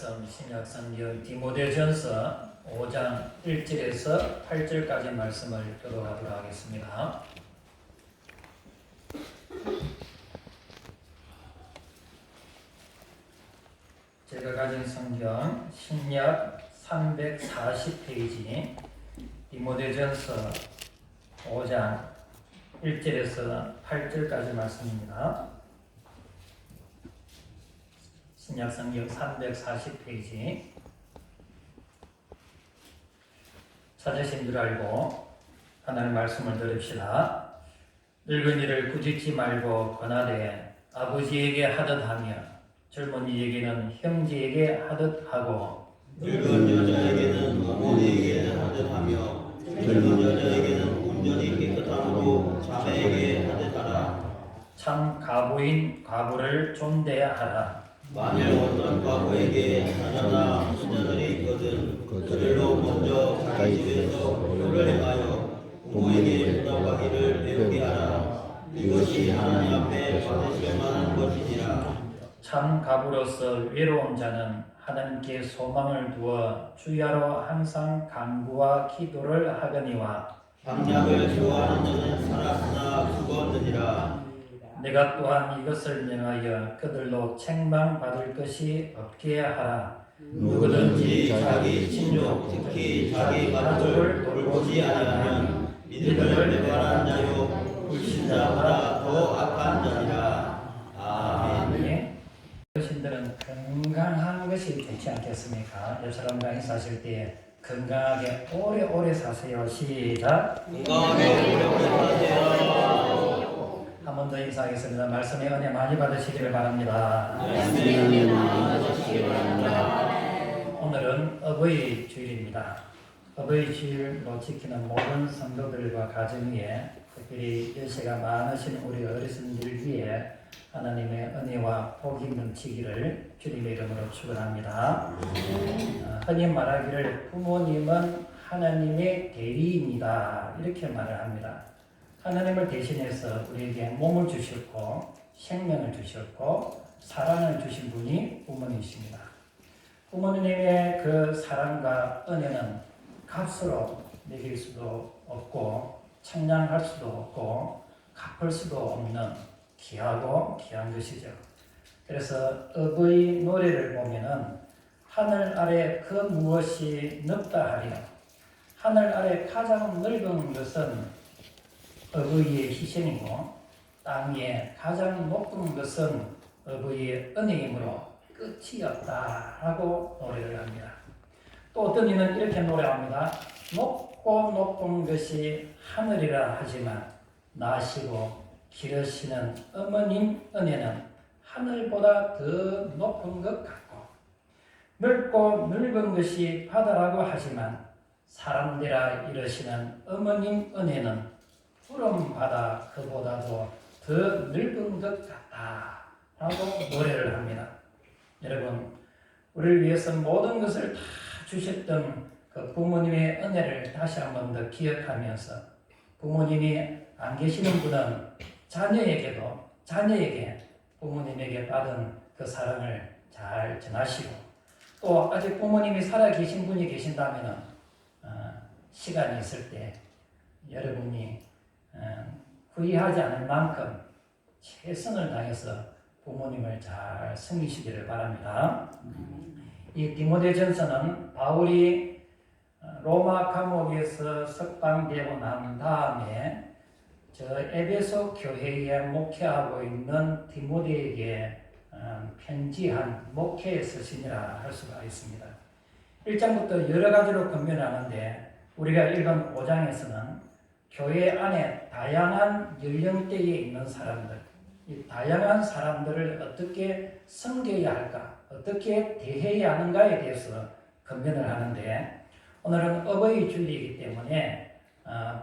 말씀 신약성경 디모데전서 5장 1절에서 8절까지 말씀을 교독하도록 하겠습니다. 제가 가진 성경 신약 340페이지 디모데전서 5장 1절에서 8절까지 말씀입니다. 신약성경 340페이지 찾으신 줄 알고 하나님 말씀을 들읍시다. 늙은이를 꾸짖지 말고 권하되 아버지에게 하듯 하며 젊은이에게는 형제에게 하듯 하고 늙은 여자에게는 어머니에게 하듯 하며 젊은 여자에게는 온전히 깨끗함으로 자매에게 하듯 하라. 참 가부인 과부를 존대하라. 만일 어떤 과부에게 자녀나 손녀들이 있거든 그들로 먼저 자기 집에서 보혈을 행하여 부모에게 돌아가기를 배우게 하라. 이것이 하나님 앞에 받으실 만한 것이니라. 참 가부로서 외로운 자는 하나님께 소망을 두어 주야로 항상 간구와 기도를 하거니와 방약을 좋아하는 자는 살았으나 죽었느니라. 내가 또한 이것을 명하여 그들로 책망받을 것이 없게 하라. 누구든지 자기 친족 특히 자기 가족을 돌보지 아니하면 믿음을 배반한 자요 불신자보다 더 악한 자니라. 아멘. 어르신들은 건강한 것이 좋지 않겠습니까? 옆 사람과 인사하실 때 건강하게 오래오래 사세요. 시작. 건강하게 오래오래 사세요. 한 번 더 인사하겠습니다. 말씀의 은혜 많이 받으시기를 바랍니다. 오늘은 어버이 주일입니다. 어버이 주일로 지키는 모든 성도들과 가정 위에 특별히 연세가 많으신 우리 어르신들 위해 하나님의 은혜와 복이 넘치기를 주님의 이름으로 축원합니다. 흔히 말하기를 부모님은 하나님의 대리입니다. 이렇게 말을 합니다. 하나님을 대신해서 우리에게 몸을 주셨고 생명을 주셨고 사랑을 주신 분이 부모님이십니다. 부모님의 그 사랑과 은혜는 값으로 매길 수도 없고 청량할 수도 없고 갚을 수도 없는 귀하고 귀한 것이죠. 그래서 어버이 노래를 보면은 하늘 아래 그 무엇이 넓다 하리요. 하늘 아래 가장 넓은 것은 어버이의 희생이고 땅 위에 가장 높은 것은 어버이의 은혜이므로 끝이 없다라고 노래를 합니다. 또 어떤 이는 이렇게 노래합니다. 높고 높은 것이 하늘이라 하지만 나시고 기르시는 어머님 은혜는 하늘보다 더 높은 것 같고 넓고 넓은 것이 바다라고 하지만 사람들아 이르시는 어머님 은혜는 푸른 바다 그보다도 더 넓은 것 같다라고 노래를 합니다. 여러분, 우리를 위해서 모든 것을 다 주셨던 그 부모님의 은혜를 다시 한 번 더 기억하면서 부모님이 안 계시는 분은 자녀에게 부모님에게 받은 그 사랑을 잘 전하시고 또 아직 부모님이 살아 계신 분이 계신다면 시간이 있을 때 여러분이 후회하지 않을 만큼 최선을 다해서 부모님을 잘 섬기시기를 바랍니다. 이 디모데전서는 바울이 로마 감옥에서 석방되고 난 다음에 저 에베소 교회에 목회하고 있는 디모데에게 편지한 목회의 서신이라 할 수가 있습니다. 1장부터 여러 가지로 권면하는데 우리가 읽은 5장에서는 교회 안에 다양한 연령대에 있는 사람들, 이 다양한 사람들을 어떻게 섬겨야 할까, 어떻게 대해야 하는가에 대해서 권면을 하는데 오늘은 어버이 주일이기 때문에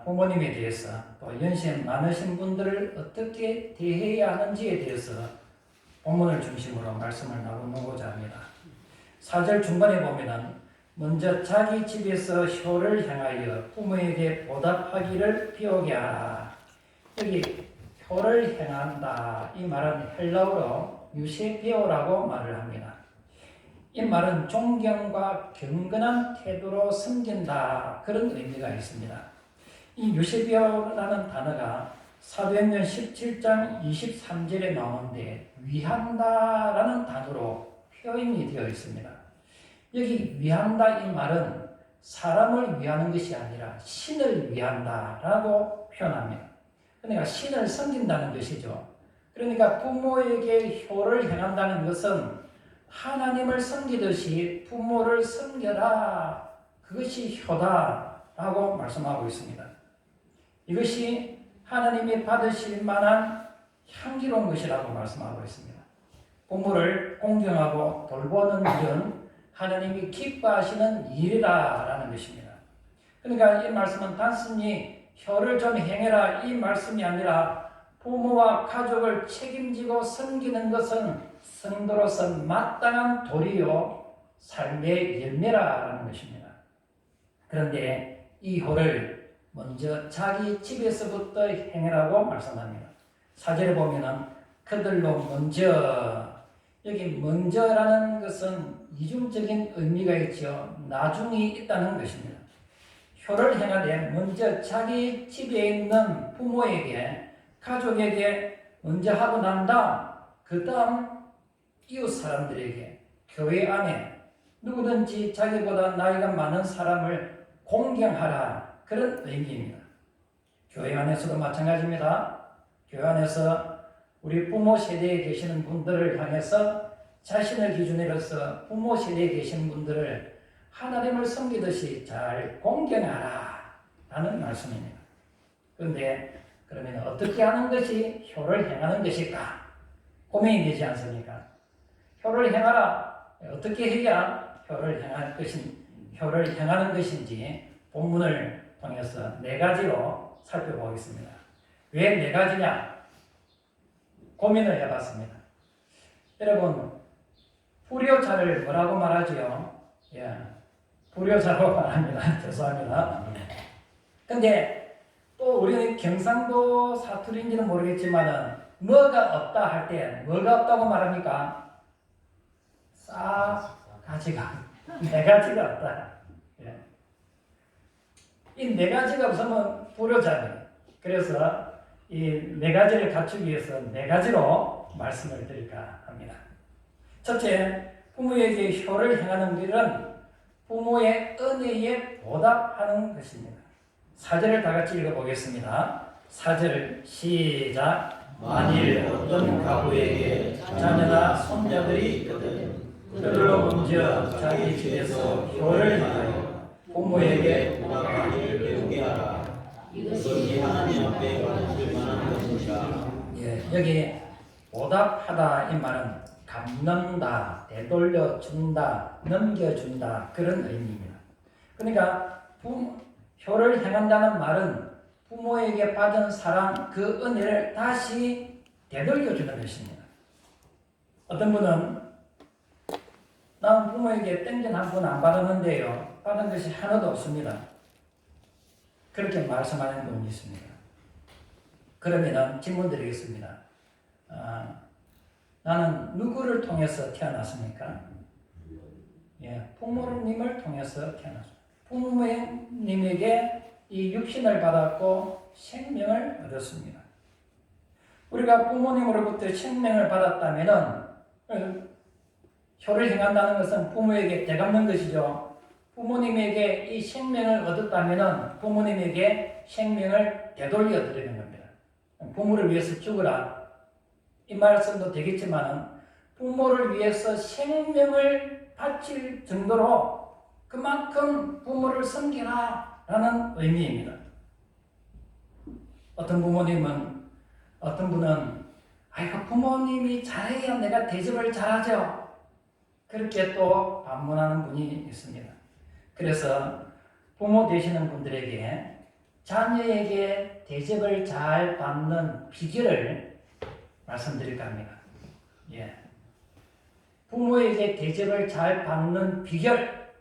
부모님에 대해서 또 연세 많으신 분들을 어떻게 대해야 하는지에 대해서 본문을 중심으로 말씀을 나누고자 합니다. 4절 중반에 보면은 먼저 자기 집에서 효를 행하여 부모에게 보답하기를 배우게 하라. 여기 효를 행한다. 이 말은 헬라어로 유세베오라고 말을 합니다. 이 말은 존경과 경건한 태도로 섬긴다, 그런 의미가 있습니다. 이 유세비어라는 단어가 사도행전 17장 23절에 나오는데 위한다라는 단어로 표현이 되어 있습니다. 여기 위한다 이 말은 사람을 위하는 것이 아니라 신을 위한다라고 표현합니다. 그러니까 신을 섬긴다는 것이죠. 그러니까 부모에게 효를 행한다는 것은 하나님을 섬기듯이 부모를 섬겨라, 그것이 효다라고 말씀하고 있습니다. 이것이 하나님이 받으실 만한 향기로운 것이라고 말씀하고 있습니다. 부모를 공경하고 돌보는 일은 하나님이 기뻐하시는 일이라는 것입니다. 그러니까 이 말씀은 단순히 효를 좀 행해라 이 말씀이 아니라 부모와 가족을 책임지고 섬기는 것은 성도로서 마땅한 도리요 삶의 열매라는 것입니다. 그런데 이 효를 먼저 자기 집에서부터 행하라고 말씀합니다. 4절에 보면은 그들로 먼저, 여기 먼저라는 것은 이중적인 의미가 있죠. 나중이 있다는 것입니다. 효를 행하되 먼저 자기 집에 있는 부모에게, 가족에게 먼저 하고 난 다음, 그 다음 이웃 사람들에게, 교회 안에 누구든지 자기보다 나이가 많은 사람을 공경하라, 그런 의미입니다. 교회 안에서도 마찬가지입니다. 교회 안에서 우리 부모 세대에 계시는 분들을 향해서 자신을 기준으로서 부모 세대에 계신 분들을 하나님을 섬기듯이 잘 공경하라 라는 말씀입니다. 그런데 그러면 어떻게 하는 것이 효를 행하는 것일까? 고민이 되지 않습니까? 효를 행하라. 어떻게 해야 효를 행하는 것인지 본문을 통해서 4가지로 살펴보겠습니다. 왜 4가지냐? 고민을 해봤습니다. 여러분, 불효자를 뭐라고 말하지요? 예, 불효자로 말합니다. 죄송합니다. 근데 또 우리는 경상도 사투리인지는 모르겠지만 뭐가 없다 할 때 뭐가 없다고 말합니까? 싸가지가 4가지가 없다. 예. 이 4가지가 없으면 불효자입니다. 그래서 이 4가지를 갖추기 위해서 4가지로 말씀을 드릴까 합니다. 첫째, 부모에게 효를 행하는 길은 부모의 은혜에 보답하는 것입니다. 4절을 다 같이 읽어보겠습니다. 4절 시작. 만일 어떤 가부에게 자녀나 손자들이 있거든 그들로 먼저 자기 집에서 효를 행하여 부모에게 보답하기를 배우게 하라. 이것이 하나님 앞에 받으실 만한 것이니라. 예, 여기 보답하다 이 말은 갚는다, 되돌려준다, 넘겨준다, 그런 의미입니다. 그러니까 효를 행한다는 말은 부모에게 받은 사랑, 그 은혜를 다시 되돌려주는 것입니다. 어떤 분은 나는 부모에게 땡전 한 번 안 받았는데요, 받은 것이 하나도 없습니다. 그렇게 말씀하는 분이 있습니다. 그러면 질문 드리겠습니다. 나는 누구를 통해서 태어났습니까? 예, 부모님을 통해서 태어났습니다. 부모님에게 이 육신을 받았고 생명을 얻었습니다. 우리가 부모님으로부터 생명을 받았다면 효를 행한다는 것은 부모에게 되갚는 것이죠. 부모님에게 이 생명을 얻었다면 부모님에게 생명을 되돌려 드리는 겁니다. 부모를 위해서 죽으라 이 말씀도 되겠지만 부모를 위해서 생명을 바칠 정도로 그만큼 부모를 섬기라 라는 의미입니다. 어떤 분은 아이고 부모님이 잘해야 내가 대접을 잘하죠. 그렇게 또 반문하는 분이 있습니다. 그래서 부모 되시는 분들에게 자녀에게 대접을 잘 받는 비결을 말씀드릴까 합니다. 예. 부모에게 대접을 잘 받는 비결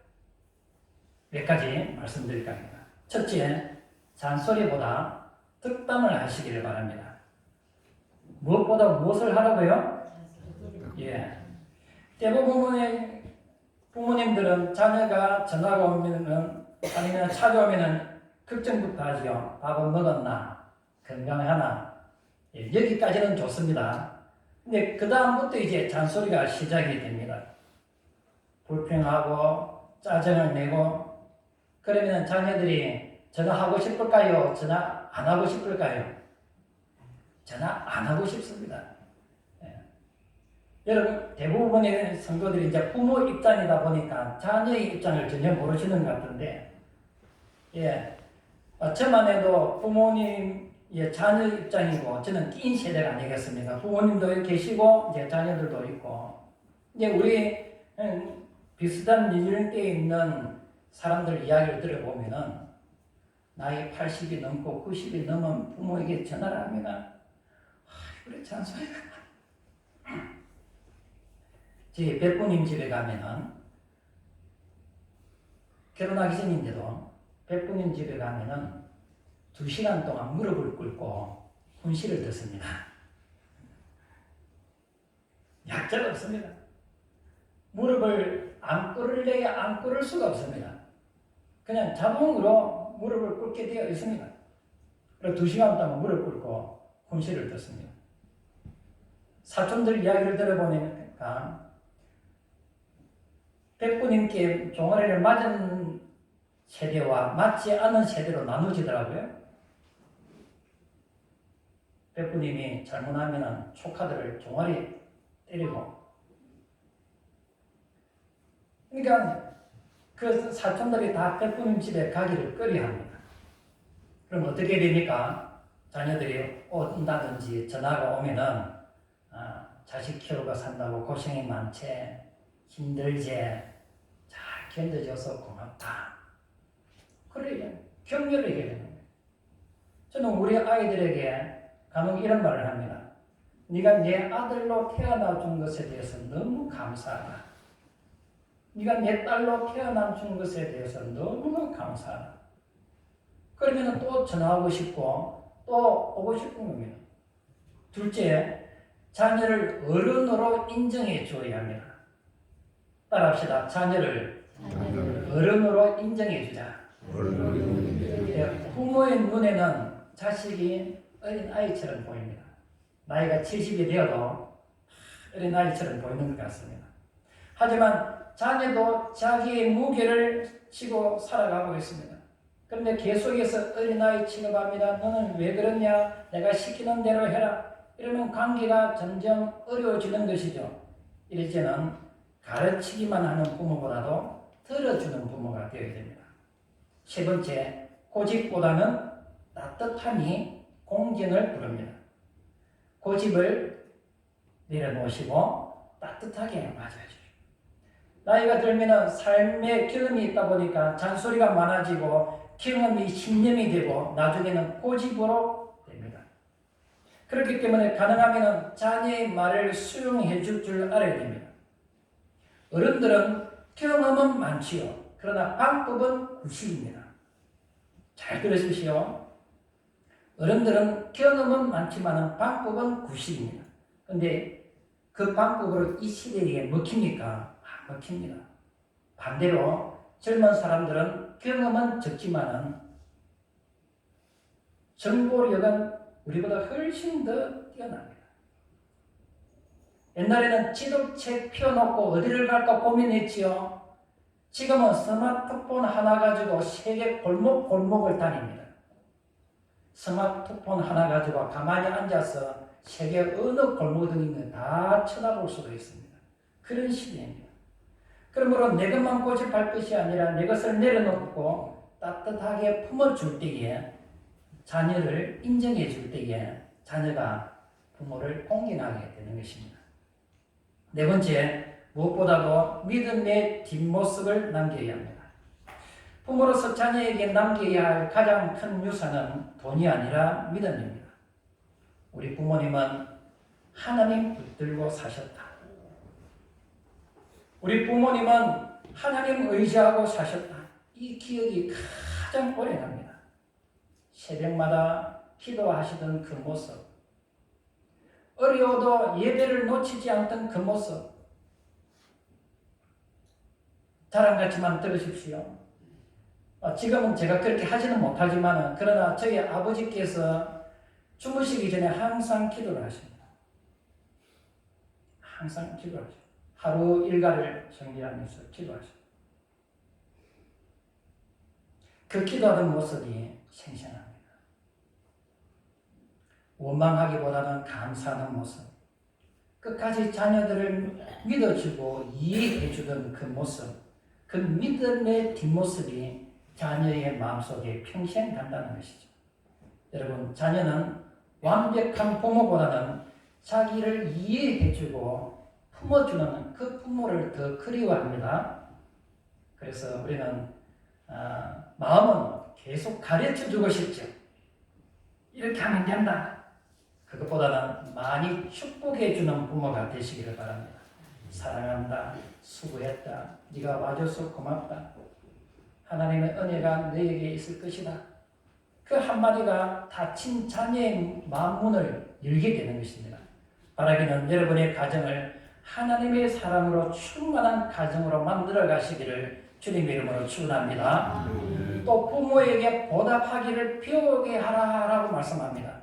몇 가지 말씀드릴까 합니다. 첫째, 잔소리보다 득담을 하시기를 바랍니다. 무엇보다 무엇을 하라고요? 예. 대부분의 부모님들은 자녀가 전화가 오면은 아니면 찾아오면은 걱정부터 하지요. 밥은 먹었나? 건강하나? 예, 여기까지는 좋습니다. 근데 그 다음부터 이제 잔소리가 시작이 됩니다. 불평하고 짜증을 내고 그러면 자녀들이 전화하고 싶을까요? 전화 안 하고 싶을까요? 전화 안 하고 싶습니다. 예. 여러분 대부분의 성도들이 이제 부모 입장이다 보니까 자녀의 입장을 전혀 모르시는 것 같은데, 예, 저만 해도 부모님 자녀 입장이고 저는 낀 세대가 아니겠습니까? 부모님도 계시고 이제 자녀들도 있고 이제 우리 비슷한 연령대에 있는 사람들 이야기를 들어보면은 나이 80이 넘고 90이 넘은 부모에게 전화를 합니다. 그래 잔소리가. 제 백부님 집에 가면은 결혼하기 전인데도 백부님 집에 가면은 2시간 동안 무릎을 꿇고 훈시를 듣습니다. 약자가 없습니다. 무릎을 안 꿇을래야 안 꿇을 수가 없습니다. 그냥 자동으로 무릎을 꿇게 되어 있습니다. 그래서 2시간 동안 무릎 꿇고 훈시를 듣습니다. 사촌들 이야기를 들어보니까 백부님께 종아리를 맞은 세대와 맞지 않은 세대로 나누지더라고요. 백부님이 잘못하면 조카들을 종아리 때리고, 그러니까 그 사촌들이 다 백부님 집에 가기를 꺼려합니다. 그럼 어떻게 됩니까? 자녀들이 온다든지 전화가 오면은 자식 키우고 산다고 고생이 많지, 힘들지, 잘 견뎌줘서 고맙다. 그래 격려를 해야 되는 거예요. 저는 우리 아이들에게 간혹 이런 말을 합니다. 네가 내 아들로 태어나준 것에 대해서 너무 감사하다. 네가 내 딸로 태어나준 것에 대해서 너무 감사하다. 그러면 또 전화하고 싶고 또 오고 싶은 겁니다. 둘째, 자녀를 어른으로 인정해 줘야 합니다. 따라합시다. 자녀를 어른으로 인정해 주자. 부모의 눈에는 자식이 어린 아이처럼 보입니다. 나이가 70이 되어도 어린 아이처럼 보이는 것 같습니다. 하지만 자녀도 자기의 무게를 지고 살아가고 있습니다. 그런데 계속해서 어린아이 취급합니다. 너는 왜 그러냐? 내가 시키는 대로 해라. 이러면 관계가 점점 어려워지는 것이죠. 이제는 가르치기만 하는 부모보다도 들어주는 부모가 되어야 됩니다. 세 번째, 고집보다는 따뜻함이 공경을 부릅니다. 고집을 내려놓으시고 따뜻하게 맞아주십시오. 나이가 들면 삶의 경험이 있다 보니까 잔소리가 많아지고 경험이 신념이 되고 나중에는 고집으로 됩니다. 그렇기 때문에 가능하면 자녀의 말을 수용해 줄 알아야 됩니다. 어른들은 경험은 많지요. 그러나 방법은 구식입니다. 잘 들으십시오. 어른들은 경험은 많지만 방법은 구식입니다. 그런데 그 방법으로 이 시대에 먹힙니까? 안 먹힙니다. 반대로 젊은 사람들은 경험은 적지만은 정보력은 우리보다 훨씬 더 뛰어납니다. 옛날에는 지도책 펴놓고 어디를 갈까 고민했지요. 지금은 스마트폰 하나 가지고 세계 골목골목을 다닙니다. 스마트폰 하나 가지고 가만히 앉아서 세계 어느 골목이든 다 쳐다볼 수도 있습니다. 그런 시대입니다. 그러므로 내 것만 고집할 것이 아니라 내 것을 내려놓고 따뜻하게 품어줄 때에 자녀를 인정해 줄 때에 자녀가 부모를 공경하게 되는 것입니다. 네 번째, 무엇보다도 믿음의 뒷모습을 남겨야 합니다. 부모로서 자녀에게 남겨야 할 가장 큰 유산은 돈이 아니라 믿음입니다. 우리 부모님은 하나님 붙들고 사셨다. 우리 부모님은 하나님 의지하고 사셨다. 이 기억이 가장 오래 갑니다. 새벽마다 기도하시던 그 모습, 어려워도 예배를 놓치지 않던 그 모습, 자랑같이만 들으십시오. 지금은 제가 그렇게 하지는 못하지만 그러나 저희 아버지께서 주무시기 전에 항상 기도를 하십니다. 항상 기도를 하십니다. 하루 일과를 정리하면서 기도하십니다. 그 기도하는 모습이 생생합니다. 원망하기보다는 감사하는 모습, 끝까지 자녀들을 믿어주고 이해해주던 그 모습, 그 믿음의 뒷모습이 자녀의 마음속에 평생 간다는 것이죠. 여러분, 자녀는 완벽한 부모보다는 자기를 이해해주고 품어주는 그 부모를 더 그리워합니다. 그래서 우리는 마음은 계속 가르쳐주고 싶죠. 이렇게 하면 된다. 그것보다는 많이 축복해주는 부모가 되시기를 바랍니다. 사랑한다, 수고했다, 네가 와줘서 고맙다, 하나님의 은혜가 너에게 있을 것이다. 그 한마디가 다친 자녀의 마음문을 열게 되는 것입니다. 바라기는 여러분의 가정을 하나님의 사랑으로 충만한 가정으로 만들어 가시기를 주님의 이름으로 축원합니다. 또 부모에게 보답하기를 배우게 하라라고 말씀합니다.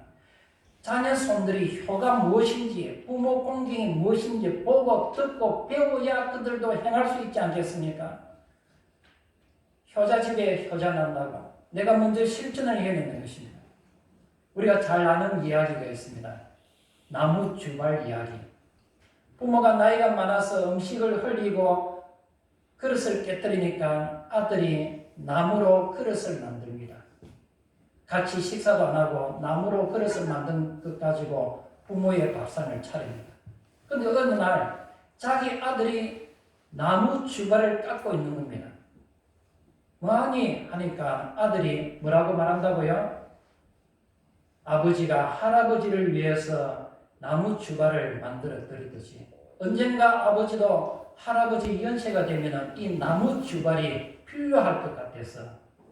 자녀 손들이 효가 무엇인지, 부모 공경이 무엇인지 보고 듣고 배워야 그들도 행할 수 있지 않겠습니까? 효자 집에 효자 난다고 내가 먼저 실천을 해내는 것입니다. 우리가 잘 아는 이야기가 있습니다. 나무 주발 이야기. 부모가 나이가 많아서 음식을 흘리고 그릇을 깨뜨리니까 아들이 나무로 그릇을 만듭니다. 같이 식사도 안 하고 나무로 그릇을 만든 것 가지고 부모의 밥상을 차립니다. 그런데 어느 날 자기 아들이 나무 주발을 깎고 있는 겁니다. 뭐하니? 하니까 아들이 뭐라고 말한다고요? 아버지가 할아버지를 위해서 나무 주발을 만들어 드리듯이 언젠가 아버지도 할아버지 연세가 되면 이 나무 주발이 필요할 것 같아서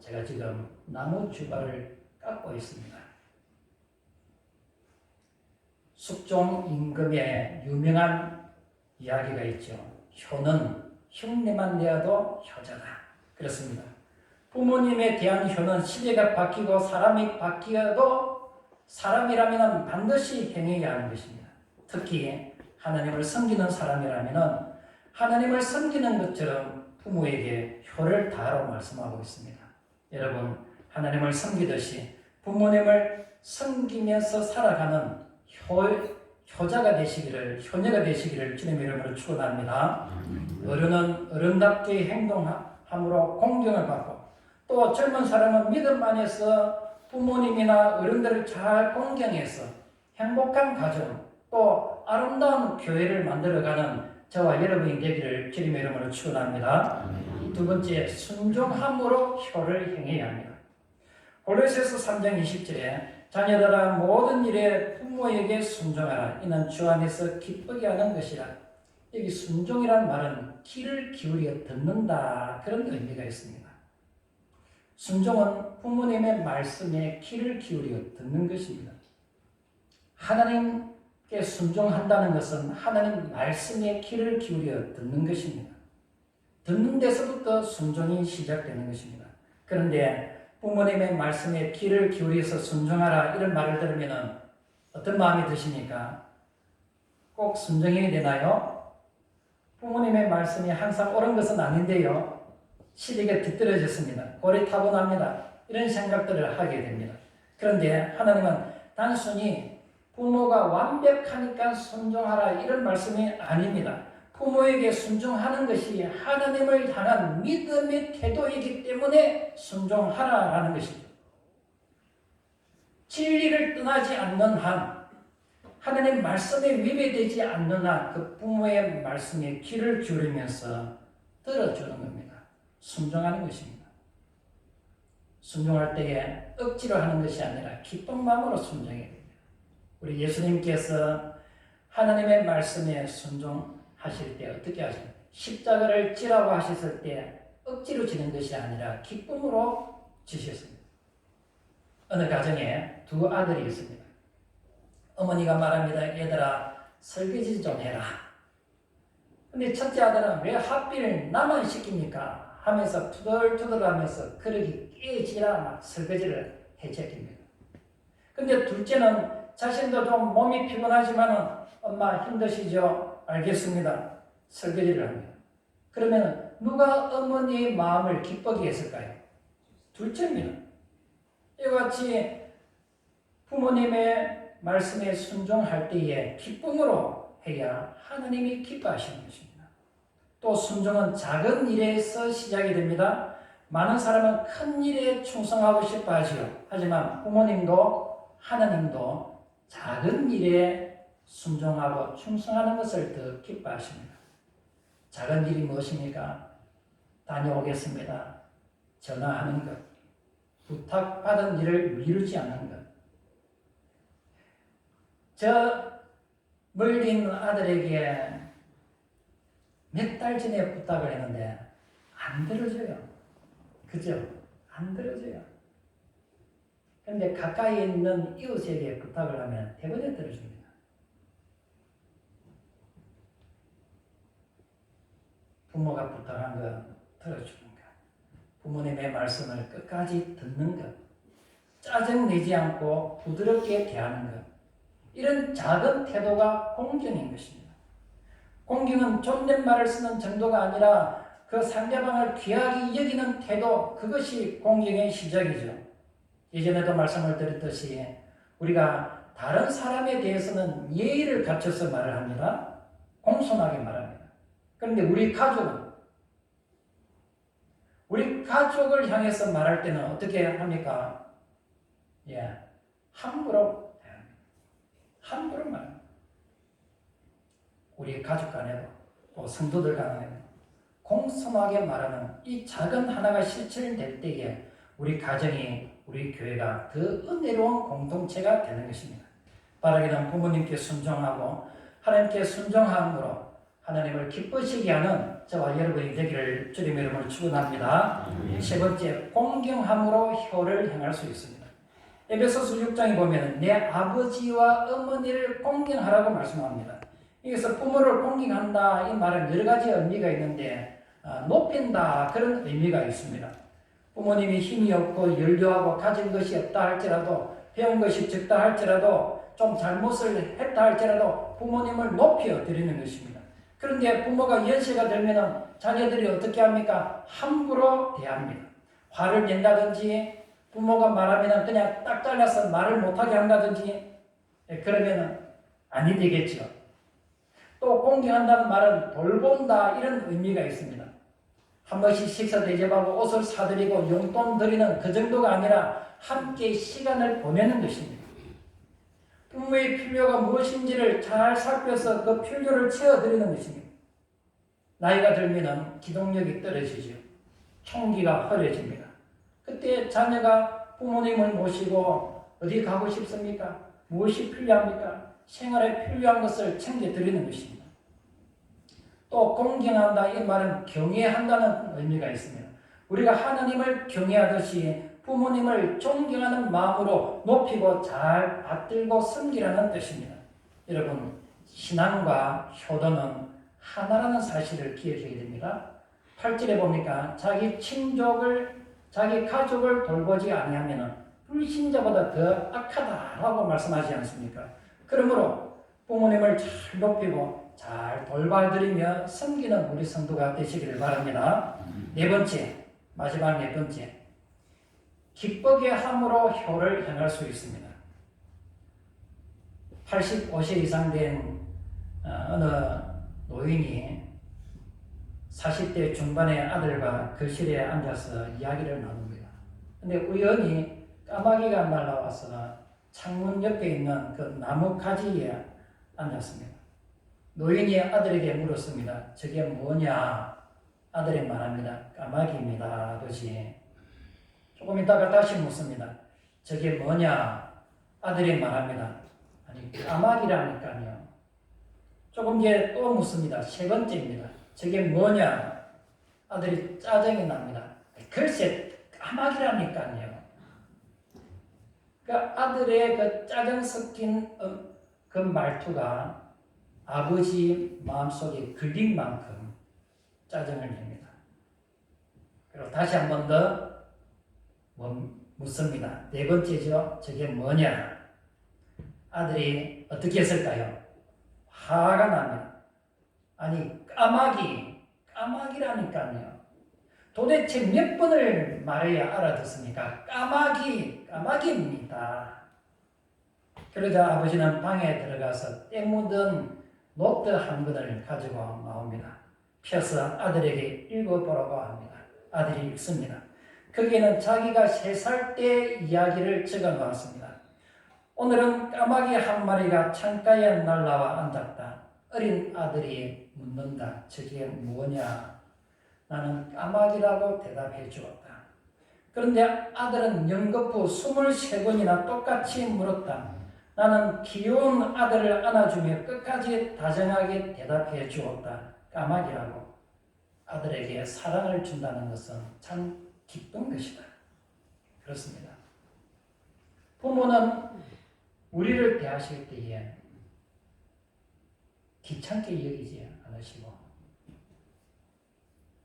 제가 지금 나무 주발을 깎고 있습니다. 숙종 임금의 유명한 이야기가 있죠. 효는 흉내만 내어도 효자다. 그렇습니다. 부모님에 대한 효는 시대가 바뀌고 사람이 바뀌어도 사람이라면 반드시 행해야 하는 것입니다. 특히 하나님을 섬기는 사람이라면 하나님을 섬기는 것처럼 부모에게 효를 다하라고 말씀하고 있습니다. 여러분, 하나님을 섬기듯이 부모님을 섬기면서 살아가는 효자가 되시기를, 효녀가 되시기를 주님의 이름으로 축원합니다. 어른은 어른답게 행동함으로 공경을 받고 또 젊은 사람은 믿음 안에서 부모님이나 어른들을 잘 공경해서 행복한 가정 또 아름다운 교회를 만들어가는 저와 여러분이 되기를 주님의 이름으로 축원합니다. 두 번째, 순종함으로 효를 행해야 합니다. 골로새서 3장 20절에 자녀들아 모든 일에 부모에게 순종하라. 이는 주 안에서 기쁘게 하는 것이라. 여기 순종이란 말은 귀를 기울여 듣는다, 그런 의미가 있습니다. 순종은 부모님의 말씀에 귀를 기울여 듣는 것입니다. 하나님께 순종한다는 것은 하나님 말씀에 귀를 기울여 듣는 것입니다. 듣는 데서부터 순종이 시작되는 것입니다. 그런데 부모님의 말씀에 귀를 기울여서 순종하라 이런 말을 들으면 어떤 마음이 드십니까? 꼭 순종해야 되나요? 부모님의 말씀이 항상 옳은 것은 아닌데요. 시대가 뒤떨어졌습니다. 고리타분합니다. 이런 생각들을 하게 됩니다. 그런데 하나님은 단순히 부모가 완벽하니까 순종하라 이런 말씀이 아닙니다. 부모에게 순종하는 것이 하나님을 향한 믿음의 태도이기 때문에 순종하라라는 것입니다. 진리를 떠나지 않는 한, 하나님 말씀에 위배되지 않는 한 그 부모의 말씀에 귀를 기울이면서 들어주는 겁니다. 순종하는 것입니다. 순종할 때에 억지로 하는 것이 아니라 기쁜 마음으로 순종해야 됩니다. 우리 예수님께서 하나님의 말씀에 순종하실 때 어떻게 하십니까? 십자가를 지라고 하셨을 때 억지로 지는 것이 아니라 기쁨으로 지셨습니다. 어느 가정에 두 아들이 있습니다. 어머니가 말합니다. 얘들아 설거지 좀 해라. 근데 첫째 아들은 왜 하필 나만 시킵니까? 하면서 투덜투덜하면서 그릇이 깨지라 막 설거지를 해제합니다. 근데 둘째는 자신도 좀 몸이 피곤하지만 엄마 힘드시죠? 알겠습니다. 설거지를 합니다. 그러면 누가 어머니의 마음을 기쁘게 했을까요? 둘째입니다. 이와 같이 부모님의 말씀에 순종할 때에 기쁨으로 해야 하나님이 기뻐하시는 것입니다. 또 순종은 작은 일에서 시작이 됩니다. 많은 사람은 큰 일에 충성하고 싶어 하지요. 하지만 부모님도 하나님도 작은 일에 순종하고 충성하는 것을 더 기뻐하십니다. 작은 일이 무엇입니까? 다녀오겠습니다. 전화하는 것. 부탁받은 일을 미루지 않는 것. 저 멀리 있는 아들에게 몇 달 전에 부탁을 했는데 안 들어줘요. 그죠? 안 들어줘요. 그런데 가까이 있는 이웃에게 부탁을 하면 대번에 들어줍니다. 부모가 부탁한 거 들어주는 것. 부모님의 말씀을 끝까지 듣는 것. 짜증내지 않고 부드럽게 대하는 것. 이런 작은 태도가 공경인 것입니다. 공경은 존댓말을 쓰는 정도가 아니라 그 상대방을 귀하게 여기는 태도, 그것이 공경의 시작이죠. 예전에도 말씀을 드렸듯이 우리가 다른 사람에 대해서는 예의를 갖춰서 말을 합니다. 공손하게 말합니다. 그런데 우리 가족을 향해서 말할 때는 어떻게 합니까? 함부로 말합니다. 우리 가족 간에도 또 성도들 간에도 공손하게 말하는 이 작은 하나가 실천될 때에 우리 가정이, 우리 교회가 더 은혜로운 공동체가 되는 것입니다. 바라기는 부모님께 순종하고 하나님께 순종함으로 하나님을 기쁘시게 하는 저와 여러분이 되기를 주님의 이름으로 축원합니다. 세 번째, 공경함으로 혀를 향할 수 있습니다. 에베소서 6장에 보면 내 아버지와 어머니를 공경하라고 말씀합니다. 여기서 부모를 공경한다 이 말은 여러 가지 의미가 있는데 높인다 그런 의미가 있습니다. 부모님이 힘이 없고 연료하고 가진 것이 없다 할지라도 배운 것이 적다 할지라도 좀 잘못을 했다 할지라도 부모님을 높여 드리는 것입니다. 그런데 부모가 연세가 들면 자녀들이 어떻게 합니까? 함부로 대합니다. 화를 낸다든지 부모가 말하면 그냥 딱 잘라서 말을 못하게 한다든지 그러면 아니 되겠죠. 또 공경한다는 말은 돌본다 이런 의미가 있습니다. 한 번씩 식사 대접하고 옷을 사드리고 용돈 드리는 그 정도가 아니라 함께 시간을 보내는 것입니다. 부모의 필요가 무엇인지를 잘 살펴서 그 필요를 채워드리는 것입니다. 나이가 들면 기동력이 떨어지죠. 총기가 흐려집니다. 그때 자녀가 부모님을 모시고 어디 가고 싶습니까? 무엇이 필요합니까? 생활에 필요한 것을 챙겨드리는 것입니다. 또 공경한다 이 말은 경외한다는 의미가 있습니다. 우리가 하나님을 경외하듯이 부모님을 존경하는 마음으로 높이고 잘 받들고 섬기라는 뜻입니다. 여러분, 신앙과 효도는 하나라는 사실을 기억해야 됩니다. 8절에 보니까 자기 친족을, 자기 가족을 돌보지 아니하면 불신자보다 더 악하다라고 말씀하지 않습니까? 그러므로 부모님을 잘 높이고 잘 돌봐드리며 섬기는 우리 성도가 되시기를 바랍니다. 네 번째, 마지막 네 번째, 기쁘게 함으로 혀를 향할 수 있습니다. 85세 이상 된 어느 노인이 40대 중반의 아들과 거실에 앉아서 이야기를 나눕니다. 근데 우연히 까마귀가 날아와서 창문 옆에 있는 그 나무 가지에 앉았습니다. 노인이 아들에게 물었습니다. 저게 뭐냐? 아들이 말합니다. 까마귀입니다, 아버지. 조금 있다가 다시 묻습니다. 저게 뭐냐? 아들이 말합니다. 아니, 까마귀라니까요. 조금 뒤에 또 묻습니다. 세 번째입니다. 저게 뭐냐? 아들이 짜증이 납니다. 글쎄, 까마귀라니까요. 그 아들의 그 짜증 섞인 그 말투가 아버지 마음속에 걸린 만큼 짜증을 냅니다. 그리고 다시 한 번 더 묻습니다. 네 번째죠. 저게 뭐냐? 아들이 어떻게 했을까요? 화가 납니다. 아니 까마귀라니까요. 도대체 몇 번을 말해야 알아듣습니까? 까마귀입니다. 그러자 아버지는 방에 들어가서 때 묻은 노트 한 권을 가지고 나옵니다. 펴서 아들에게 읽어보라고 합니다. 아들이 읽습니다. 거기에는 자기가 3살 때 이야기를 적어 놓았습니다. 오늘은 까마귀 한 마리가 창가에 날라와 앉았다. 어린 아들이 묻는다. 저게 뭐냐? 나는 까마귀라고 대답해 주었다. 그런데 아들은 연거푸 23번이나 똑같이 물었다. 나는 귀여운 아들을 안아주며 끝까지 다정하게 대답해 주었다. 까마귀라고. 아들에게 사랑을 준다는 것은 참 기쁜 것이다. 그렇습니다. 부모는 우리를 대하실 때에 귀찮게 여기지 않으시고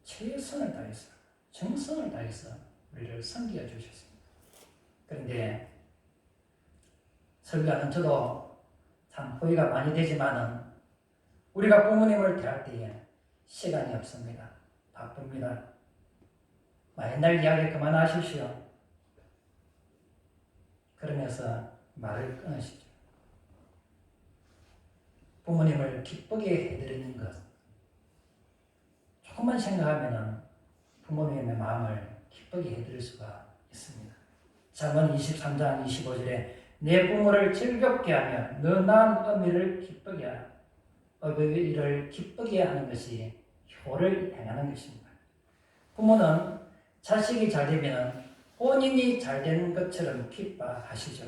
최선을 다해서 정성을 다해서 우리를 섬겨 주셨습니다. 그런데 설교하는 저도 참 후회가 많이 되지만은 우리가 부모님을 대할 때에 시간이 없습니다. 바쁩니다. 옛날 이야기 그만하십시오. 그러면서 말을 끊으시죠. 부모님을 기쁘게 해드리는 것. 조금만 생각하면 부모님의 마음을 기쁘게 해드릴 수가 있습니다. 잠언 23장 25절에 내 부모를 즐겁게 하며 너 낳은 어미를 기쁘게 하라. 어버이를 기쁘게 하는 것이 효를 행하는 것입니다. 부모는 자식이 잘 되면 본인이 잘 되는 것처럼 기뻐하시죠.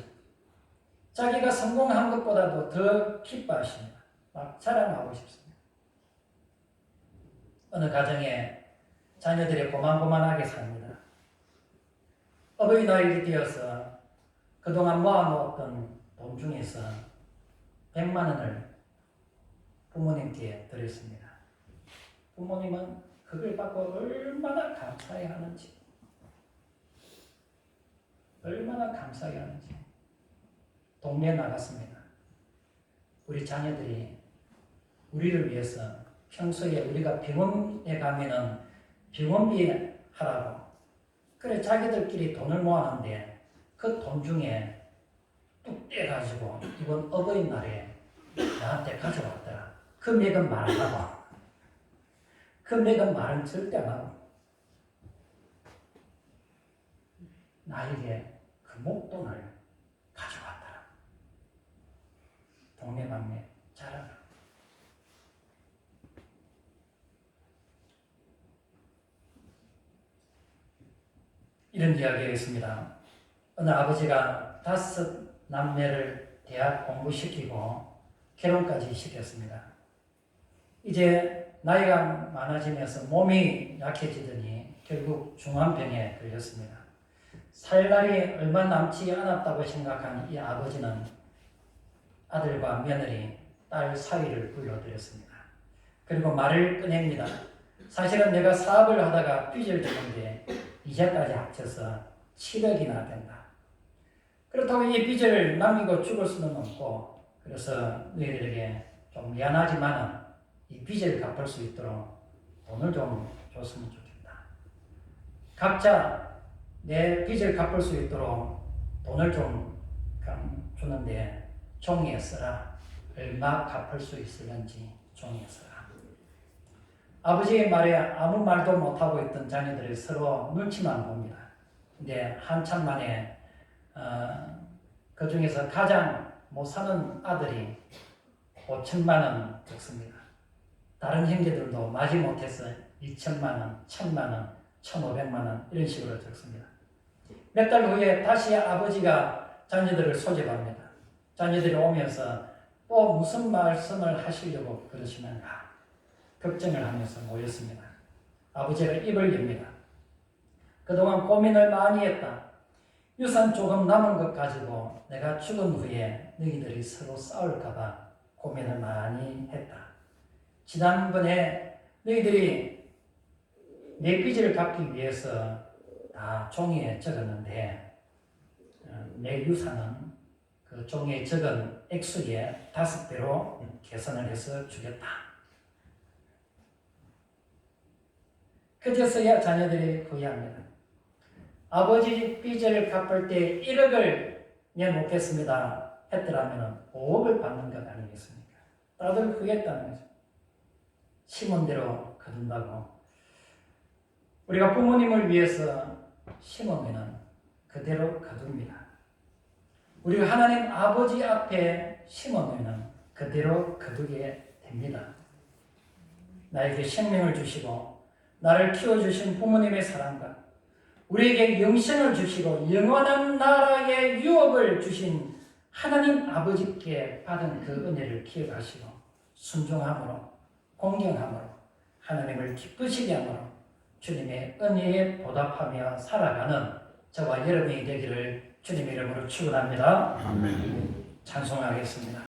자기가 성공한 것보다도 더 기뻐하십니다. 막 자랑하고 싶습니다. 어느 가정에 자녀들이 고만고만하게 삽니다. 어버이날이 되어서 그동안 모아놓았던 돈 중에서 100만 원을 부모님께 드렸습니다. 부모님은 그걸 받고 얼마나 감사해하는지, 동네에 나갔습니다. 우리 자녀들이 우리를 위해서 평소에 우리가 병원에 가면은 병원비 하라고 그래 자기들끼리 돈을 모았는데 그 돈 중에 뚝 떼가지고 이번 어버이날에 나한테 가져왔더라. 금액은 말 안 하고 금액은 말은 절대 안 하고 나에게 그 목돈을 가져왔더라. 동네 막내 자랑을. 이런 이야기가 있습니다. 어느 아버지가 5 남매를 대학 공부시키고 결혼까지 시켰습니다. 이제 나이가 많아지면서 몸이 약해지더니 결국 중환병에 걸렸습니다. 살 날이 얼마 남지 않았다고 생각한 이 아버지는 아들과 며느리, 딸 사위를 불러들였습니다. 그리고 말을 꺼냅니다. 사실은 내가 사업을 하다가 빚을 졌는데 이자까지 합쳐서 7억이나 된다. 그렇다고 이 빚을 남기고 죽을 수는 없고 그래서 너희들에게 좀 미안하지만 이 빚을 갚을 수 있도록 돈을 좀 줬으면 좋겠다. 각자 내 빚을 갚을 수 있도록 돈을 좀 주는데 종이에 써라. 얼마 갚을 수 있을는지 종이에 써라. 아버지의 말에 아무 말도 못하고 있던 자녀들이 서로 눈치만 봅니다. 근데 한참 만에 그 중에서 가장 못 사는 아들이 5천만 원 적습니다. 다른 형제들도 마지못해서 2천만 원, 1,000만 원, 1,500만 원 이런 식으로 적습니다. 몇 달 후에 다시 아버지가 자녀들을 소집합니다. 자녀들이 오면서 또 무슨 말씀을 하시려고 그러시는가 걱정을 하면서 모였습니다. 아버지가 입을 엽니다. 그동안 고민을 많이 했다. 유산 조금 남은 것 가지고 내가 죽은 후에 너희들이 서로 싸울까봐 고민을 많이 했다. 지난번에 너희들이 내 빚을 갚기 위해서 다 종이에 적었는데 내 유산은 그 종이에 적은 액수의 5배로 계산을 해서 주겠다. 그제서야 자녀들이 후회합니다. 아버지 빚을 갚을 때 1억을 내놓겠습니다 했더라면 5억을 받는 것 아니겠습니까? 다들 후회했다는 거죠. 심은 대로 거둔다고. 우리가 부모님을 위해서 심으면 그대로 거둡니다. 우리가 하나님 아버지 앞에 심으면 그대로 거두게 됩니다. 나에게 생명을 주시고 나를 키워주신 부모님의 사랑과 우리에게 영생을 주시고 영원한 나라의 유업을 주신 하나님 아버지께 받은 그 은혜를 기억하시고 순종함으로 공경함으로 하나님을 기쁘시게 함으로 주님의 은혜에 보답하며 살아가는 저와 여러분이 되기를 주님의 이름으로 축원합니다. 아멘. 찬송하겠습니다.